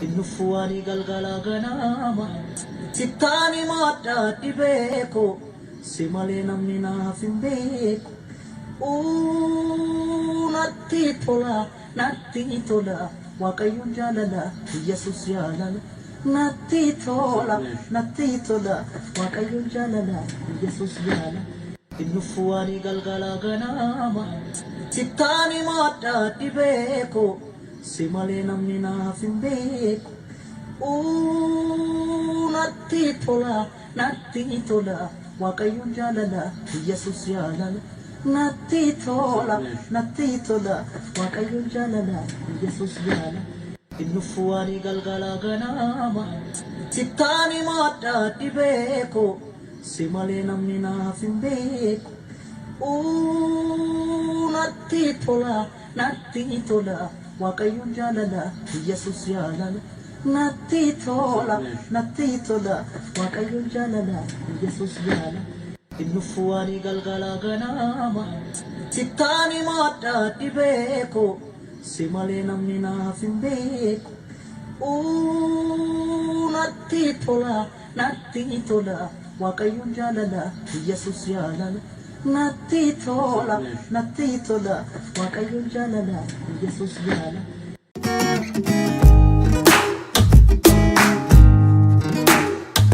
Innufuani galgala ganama Sittani madda dibeko Simale namni naaf hin beeku natti tola Waaqayyoon jaalala Yesus jaalala natti tola Waaqayyoon jaalala Yesus jaalala Innufuani galgala ganama Sittani madda dibeko Simale namni naaf hin beeku natti tola Waaqayyoon jaalala Yesus jaalala natti tola Waaqayyoon jaalala Yesus jaalala Innufuani galgala ganama Sittani madda dibeko Simale namni naaf hin beeku natti tola Waaqayyoon jaalala Yesus jaalala natti tola Waaqayyoon jaalala Yesus jaalala Innufuani galgala ganama Sittani madda dibeko Simale namni naaf hin beeku natti tola Waaqayyoon jaalala Yesus jaalala natti tola Waaqayyoon jaalala Yesus jaalala